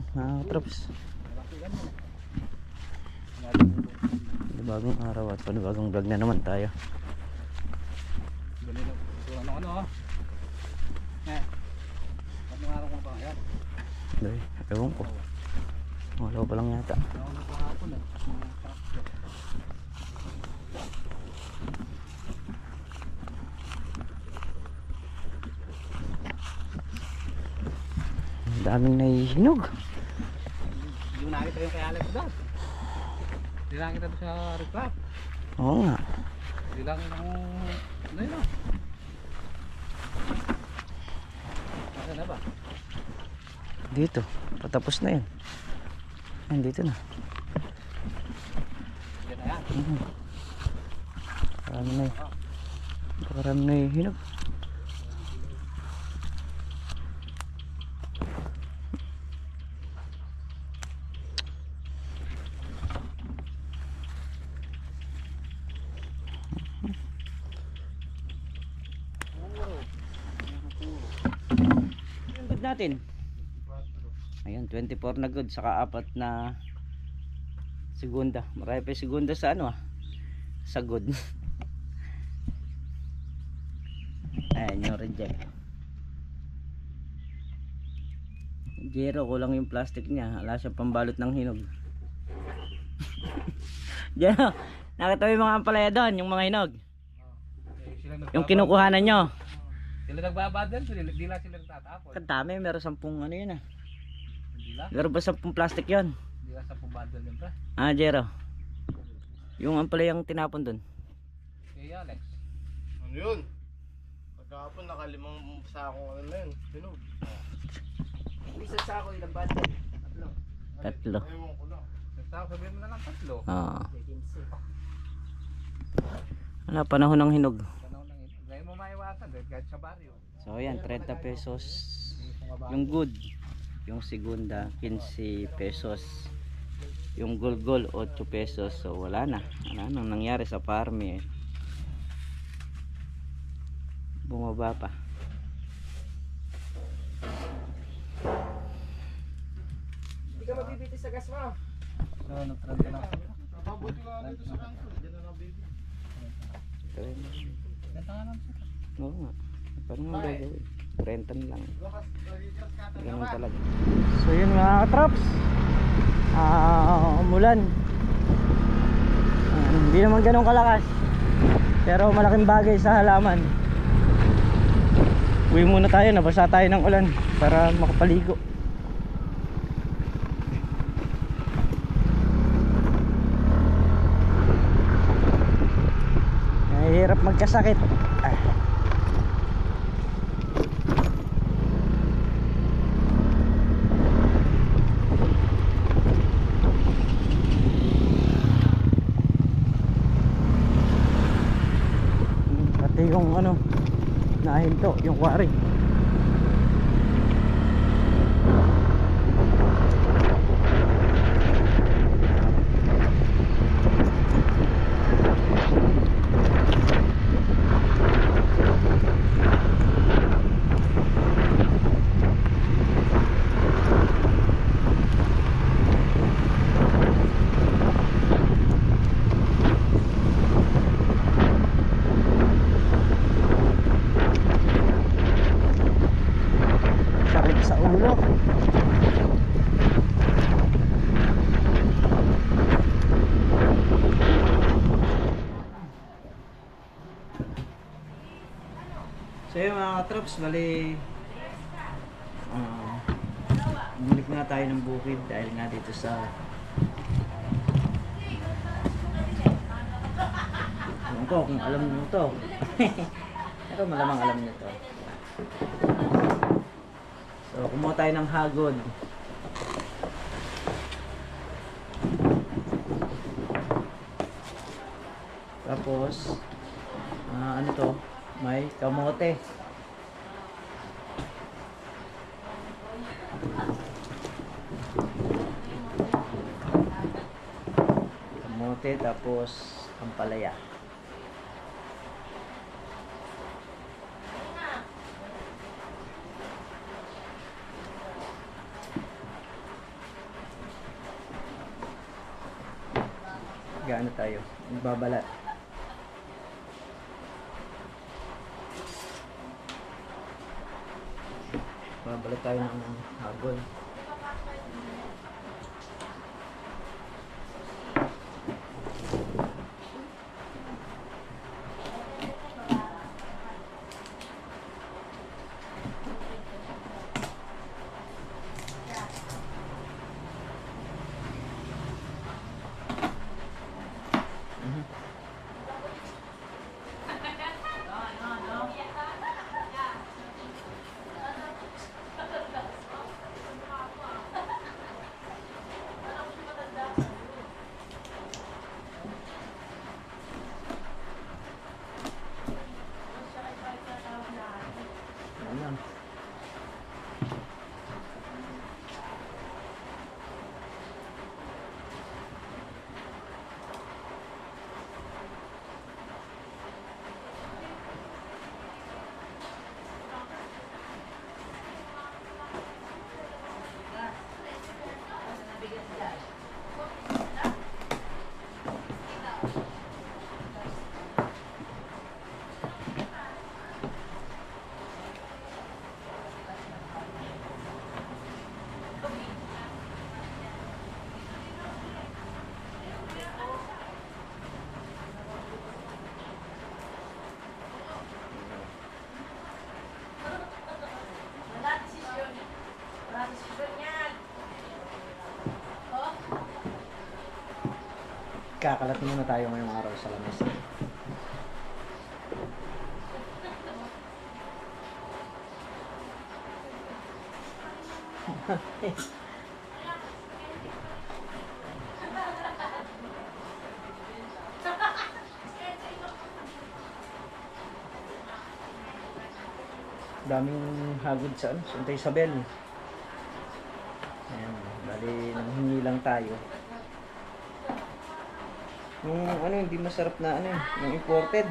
morning mga katrops. Bagong araw at panibagong vlog na naman tayo. Ewan ko, wala pa lang yata. Ang daming nahihinog. Hindi mo nakita yung kay Alex doon. Hindi lang kita sa reclap. Oo nga. Hindi lang yung ano yun o. Nasaan na ba? Dito, patapos na yun. Ayun, dito na. Yan na yan. Marami na yun. Marami na hinog. Natin. Ayun, 24 na good saka 4 na segunda. Marami pa segunda sa ano sa good. Ayan yung reject. Jero, kulang yung plastic niya. Wala siyang pambalot ng hinog. Jero, nakita mo yung mga ampalaya doon, yung mga hinog. Yung kinukuhanan nyo. Sila nagbabadal, di lang sila natatapon. Kadami, meron 10 ano yun Hindi lang? Meron ba 10 plastic yun? Hindi lang 10 bundle yun pa. Jero. Yung ampalayang tinapon doon. Kay Alex. Ano yun? Pagkakapon nakalimang sako ano na yun. Hinog. Isang sako ilang bundle? Tatlo. Ewan ko lang. Sako sabihin mo na lang 3. Oo. Wala, panahon ng hinog. Ganun lang ito. Ngayon mo maiwasan kahit sa baryo. So ayan, 30 pesos yung good. Yung segunda 15 pesos. Yung golgol 8 pesos. So wala na. Wala nang nangyari sa farm bumaba pa. Hindi ka mabibiti sa gas mo. So nag-trend ka na. Mabuti ka dito sa kanto. Diyan na nabibi. Ganda nga lang siya. Oo nga. Parang nga gagawin. 30 na lang. Ganun talaga. So yun mga traps. Umulan. Hindi naman ganun kalakas. Pero malaking bagay sa halaman. Uwi muna tayo. Nabasa tayo ng ulan para makapaligo. Hirap magkasakit. Pati yung ano nahinto, yung quarry. Sa ulo. So yun mga troops, bali bumalik na tayo ng bukid dahil nga dito sa alam ko kung alam nyo to. Pero malamang alam nyo to. So kumuha tayo ng hagod. Tapos ano to, may kamote. Kamote tapos ampalaya. Mag-ano tayo? Magbabalat. Babalat tayo ng hagod. Ayan. Kakalat muna tayo ngayong araw sa lamesa. Daming hagod sa Santa Isabel. Ayan, bali nanghingi lang tayo. Yung hindi masarap na yung imported.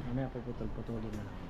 Mamaya puputol-putulin na lang.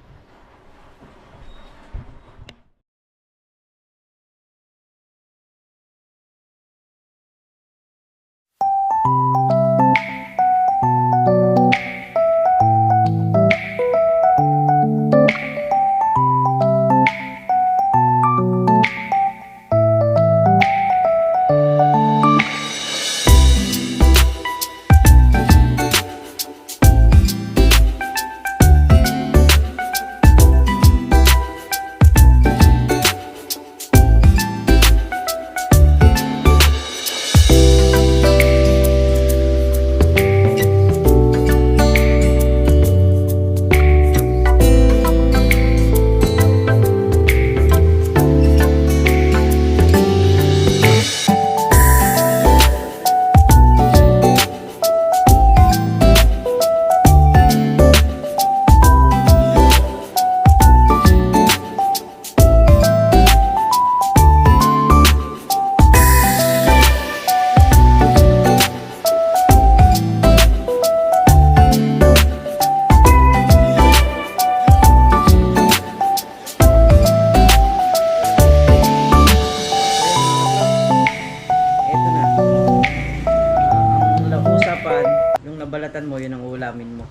Nabalatan mo, yun ang ulamin mo.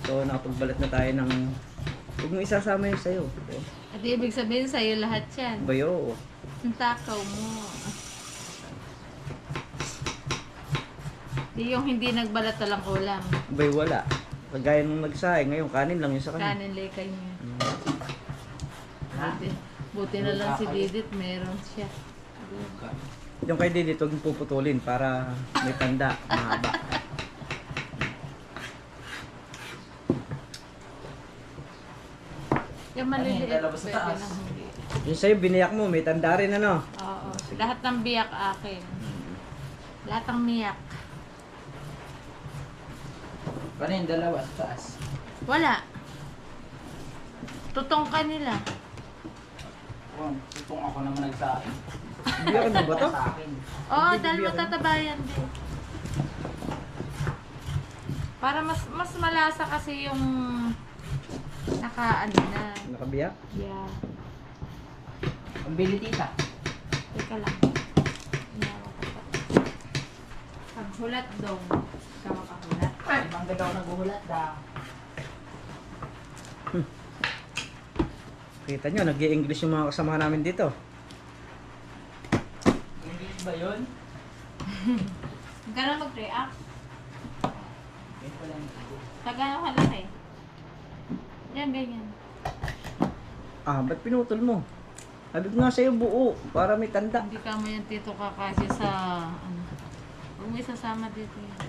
So, nakapagbalat na tayo ng... Huwag mo isasama yun sa'yo. At ibig sabihin sa'yo lahat yan. Bayo. Ang takaw mo. Di yung hindi nagbalat lang ulam. Bay, wala. Kagaya nung nagsahe, ngayon kanin lang yun sa kanya. Kanin lekay niya. Buti na lang si Didit, meron siya. Yung kay Didit, huwag yung puputulin para may tanda, mahaba. Yung maliliit, pwede lang hindi. Yung sa'yo, biniyak mo, may tanda rin Oo. Lahat ng biyak akin. Lahat ng miyak. Paano yung dalawa sa taas? Wala. Tutong ka nila. Itong ako naman nagsain. Biyakan mo ba to? Sa akin. Oo, dahil matatabayan din. Para mas malasa kasi yung naka-ano na. Nakabiyak? Yeah. Ang bili tita. Teka lang. Inawa ko pa. Paghulat dong. Ikaw makahulat. Ibang ganda ako naghuhulat da. Kita nyo, nag-i-English yung mga kasama namin dito. English ba yun? Gano'n mag-react? Yun pala yung Tagano ka lang eh. Yan, ganyan. Ah, ba't pinutol mo? Sabi ko nga sa'yo buo, para may tanda. Hindi ka mo yan tito kakasya sa ano. Huwag mo isasama dito yan.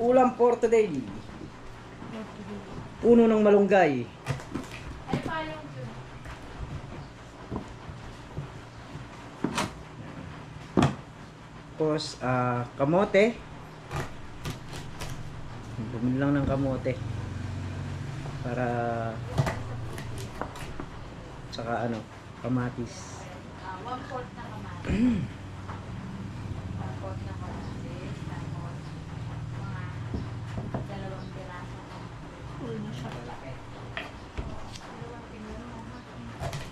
Ulam for today. Puno ng malunggay. Ay, payong yun. Tapos, kamote. Bumili lang ng kamote. Para saka ano, kamatis. 1/4 na kamatis. 1/4 na kamatis. Tapos, mga 2 piraso. Full na siya. malaki. 2 piraso.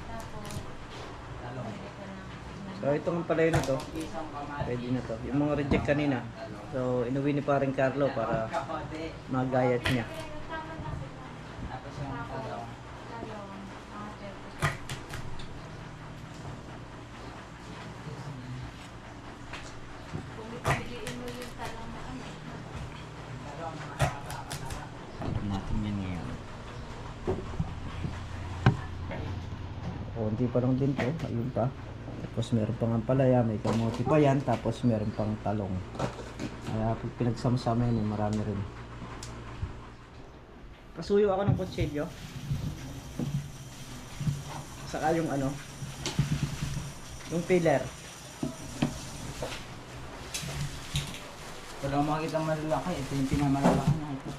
Tapos, bumili ka ng So, ito nga pala yun na to. Isang kamatis. Pwede na to. Yung mga reject kanina. So, inuwi ni paring Carlo para Kapote. magayat niya. Tapos yung talong. Natin yan ngayon. Konti pa lang din to. Ayun pa. Tapos meron pang ampalaya, may kamote pa yan. Tapos meron pang talong. Kaya pag pinagsama-sama yan, marami rin. Pasuyo ako ng kutsilyo. Saka yung ano, yung pillar. Wala akong makikita malalaki. Ito yung pinamalalaki na ito.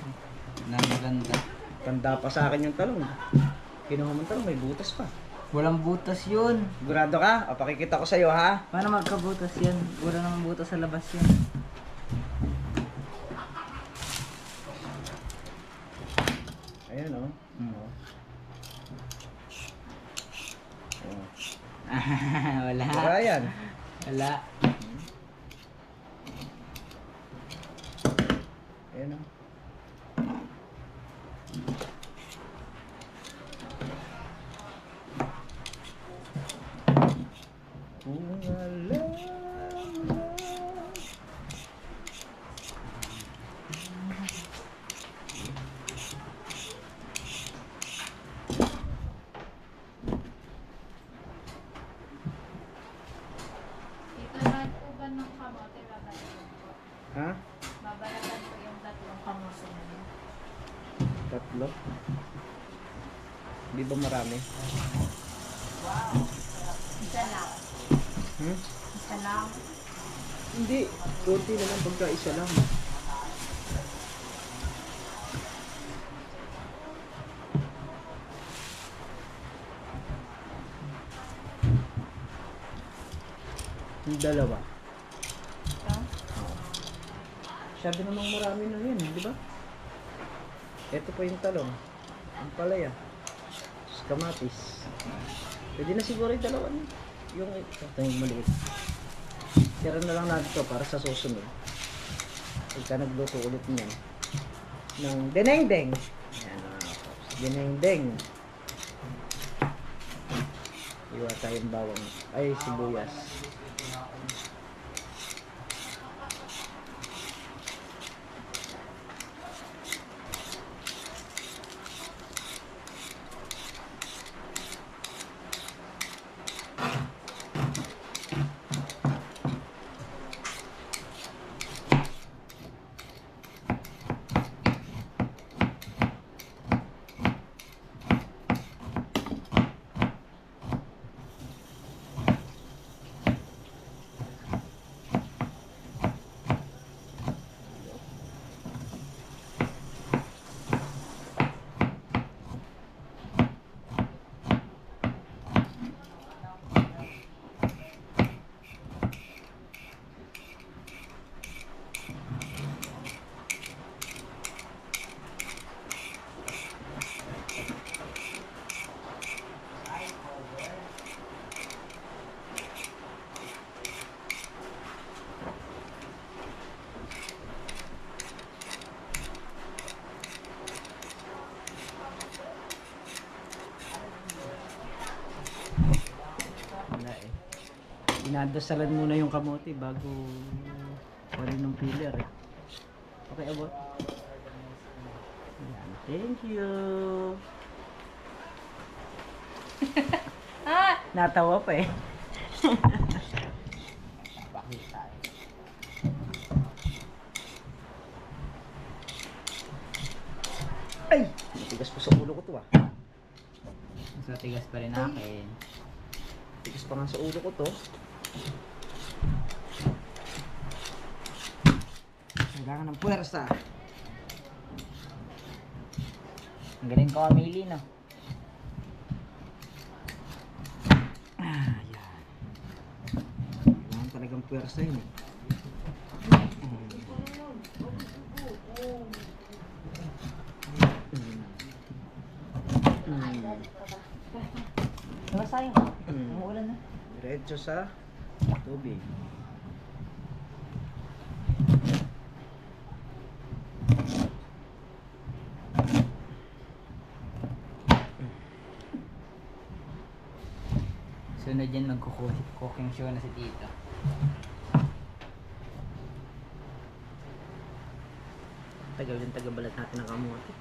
Na maganda. Tanda pa sa akin yung talong. Kinuha mo ng talong, may butas pa. Walang butas yun. Sigurado ka? O, pakikita ko sa'yo ha. Paano magkabutas yan? Wala namang butas sa labas yan. Ayan o. Wala. Saka yan. Wala. Ayan o. Kung alam mo. Ito na po ba ng kamote babalagan po? Ha? Babalagan po yung 3 kamote na yun. Tatlo? Di ba marami? Isa lang. Hmm? Isa lang. Hindi. Kunti na lang pagka isa lang. Yung dalawa. Ito. Sabi namang marami na yun, di ba? Ito pa yung talong. Ang palaya. Kamatis. Pwede na siguro yung dalawa niya. Yung ito yung maliit. Tira na lang natin ito para sa susunod. Pagka nagluto ulit niyan. Ng deneng-deng. Ayan na. Deneng-deng. Iwa tayong bawang. Ay, sibuyas. Inadasalan muna yung kamote bago wala ng filler eh. Okay, abot. Ayan, thank you. Ah! Natawa pa eh. Pakita eh. Ay! Matigas pa sa ulo ko to ah. So, tigas pa rin akin. Matigas pa nga sa ulo ko to. Kailangan ng puwersa. Ang galing ko kamili, no? Ah, yan. Kailangan talagang puwersa yun eh. Diba sayang? Mm. Umuulan na. Diretso sa tubig. Sunod yan mag-cooking show na si Tito. Tagal yung tagabalat natin ng kamote.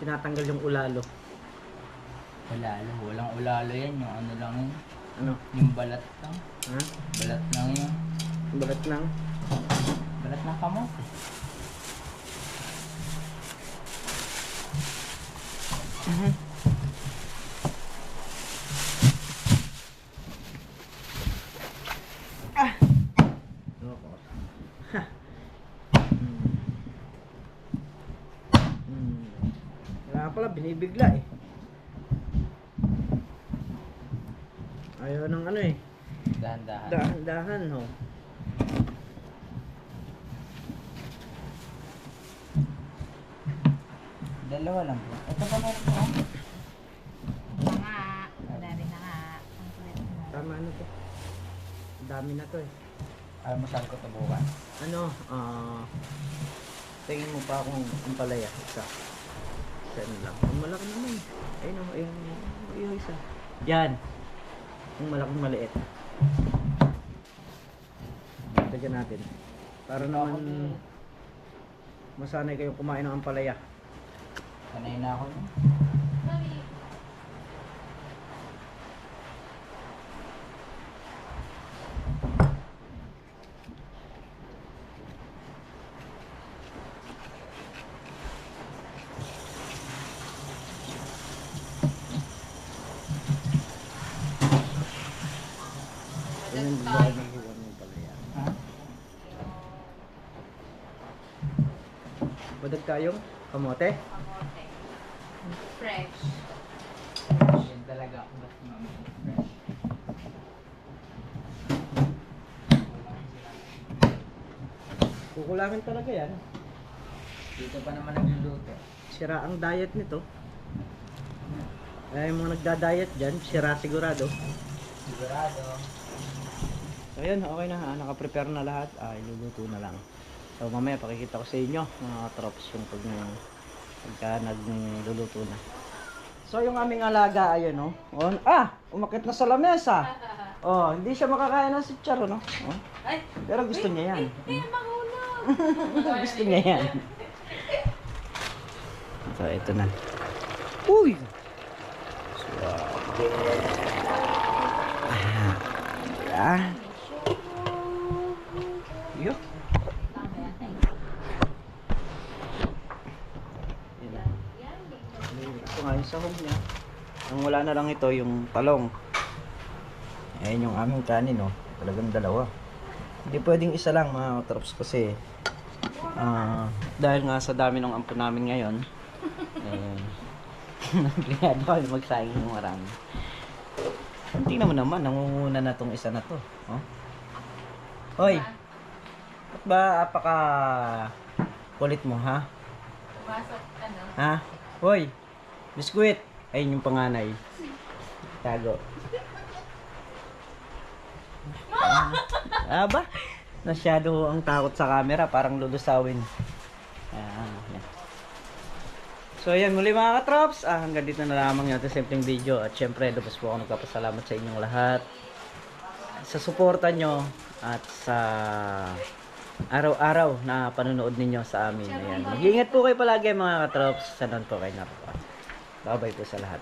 Tinatanggal yung ulalo. Ulalo. Walang ulalo yan. Yung ano lang yun. Ano? Yung balat lang. Ha? Balat lang yun. Balat ng Balat ng kamote. Loko. Ha. Wala pala, binibigla eh. Ayaw ng ano eh. Dahan-dahan. Dahan-dahan ho. Dalawa lang po. Ito pa meron po. Na nga. Madami na nga. Ang kulit mo. Tama ano to. Dami na to eh. Almusal ko to bukas. Ano, tingin mo pa akong ampalaya. Isa. Isa na lang. Ang malaki naman. Ayun o, ayun isa. Yan. Ang malaking maliit. Lagyan natin. Para naman masanay kayo kumain ng ampalaya. Sanay na ako. Ganyan dahil ng hiwan ng ampalaya. Ha? Badag tayong kamote. Kamote. Fresh. Yan talaga ako basta fresh. Kukulangin talaga yan. Dito pa naman nagluluto. Sira ang diet nito. Yung mga nagda-diet dyan, sira sigurado. Sigurado. So yun, okay na ha. Naka-prepare na lahat. Iluluto na lang. So mamaya pakikita ko sa inyo mga trops yung pagka nagluluto na. So yung aming alaga ayun no. Umakit na sa lamesa. Oh, hindi siya makakain ng sitsaro no. Oh. Ay! Pero gusto niya yan. Mahulog! Gusto niya yan. So ito na. Uy. Suwabe. Yo. Ito nga yung sahog niya. Ang wala na lang ito yung talong. Ayan yung aming kanin oh. Talagang dalawa. Hindi pwedeng isa lang mga trops kasi dahil nga sa dami ng ampon namin ngayon nagpinado kami magsayang ng marami. Tingnan mo naman, nangunguna na tong isa na to. Oh. Hoy! Ba't ba apaka kulit mo ha? Pumasok, ano? Ha? Hoy! Biskuit! Ayun yung panganay. Tago. Ba? Nasyado ang takot sa camera. Parang lulusawin. Yan. So ayan muli mga katrops, hanggang dito na lamang yung ating simpleng video. At syempre, lubos po ako nagpapasalamat sa inyong lahat sa suporta nyo at sa araw-araw na panonood ninyo sa amin. Ayan. Mag-iingat po kayo palagi mga katrops. Sanon po kayo na po. Bye-bye po sa lahat.